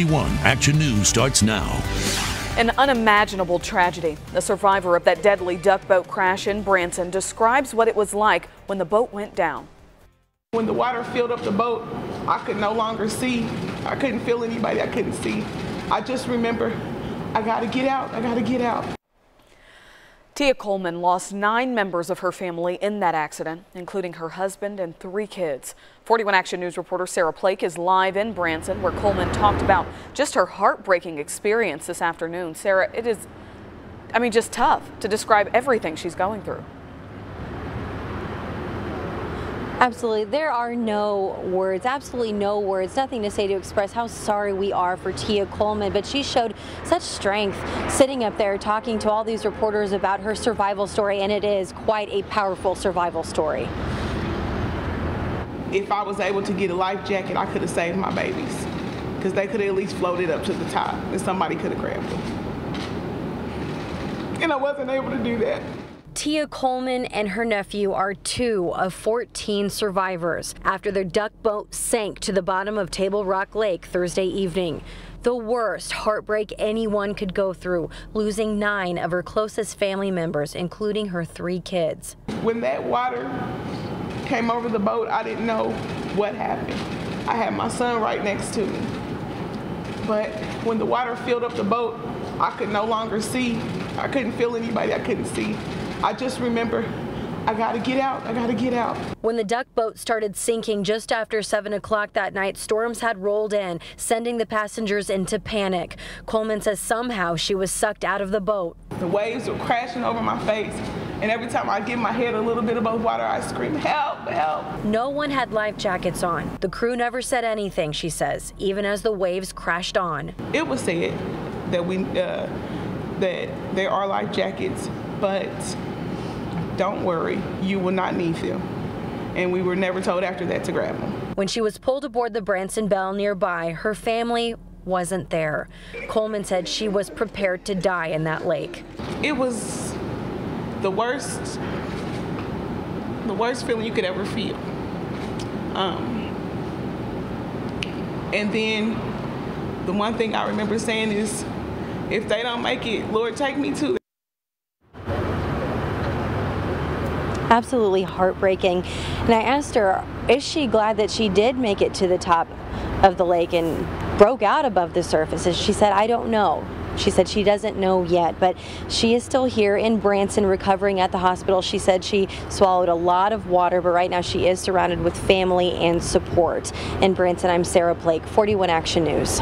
Action News starts now. An unimaginable tragedy. The survivor of that deadly duck boat crash in Branson describes what it was like when the boat went down. When the water filled up the boat, I could no longer see. I couldn't feel anybody. I couldn't see. I just remember, I gotta get out. I gotta get out. Tia Coleman lost 9 members of her family in that accident, including her husband and 3 kids. 41 Action News reporter Sarah Plake is live in Branson, where Coleman talked about just her heartbreaking experience this afternoon. Sarah, it is, just tough to describe everything she's going through. Absolutely. There are no words, absolutely no words, nothing to say to express how sorry we are for Tia Coleman, but she showed such strength sitting up there talking to all these reporters about her survival story, and it is quite a powerful survival story. If I was able to get a life jacket, I could have saved my babies, because they could have at least floated up to the top and somebody could have grabbed them. And I wasn't able to do that. Tia Coleman and her nephew are 2 of 14 survivors after their duck boat sank to the bottom of Table Rock Lake Thursday evening. The worst heartbreak anyone could go through, losing 9 of her closest family members, including her 3 kids. When that water came over the boat, I didn't know what happened. I had my son right next to me. But when the water filled up the boat, I could no longer see. I couldn't feel anybody. I couldn't see. I just remember, I gotta get out, I gotta get out. When the duck boat started sinking just after 7 o'clock that night, storms had rolled in, sending the passengers into panic. Coleman says somehow she was sucked out of the boat. The waves were crashing over my face, and every time I get my head a little bit above water, I scream, help, help. No one had life jackets on. The crew never said anything, she says, even as the waves crashed on. It was said that that there are life jackets, but don't worry, you will not need them. And we were never told after that to grab them. When she was pulled aboard the Branson Belle nearby, her family wasn't there. Coleman said she was prepared to die in that lake. It was the worst feeling you could ever feel. And then the one thing I remember saying is, if they don't make it, Lord, take me to. Absolutely heartbreaking. And I asked her, is she glad that she did make it to the top of the lake and broke out above the surface? And she said, I don't know. She said she doesn't know yet, but she is still here in Branson recovering at the hospital. She said she swallowed a lot of water, but right now she is surrounded with family and support. In Branson, I'm Sarah Plake, 41 Action News.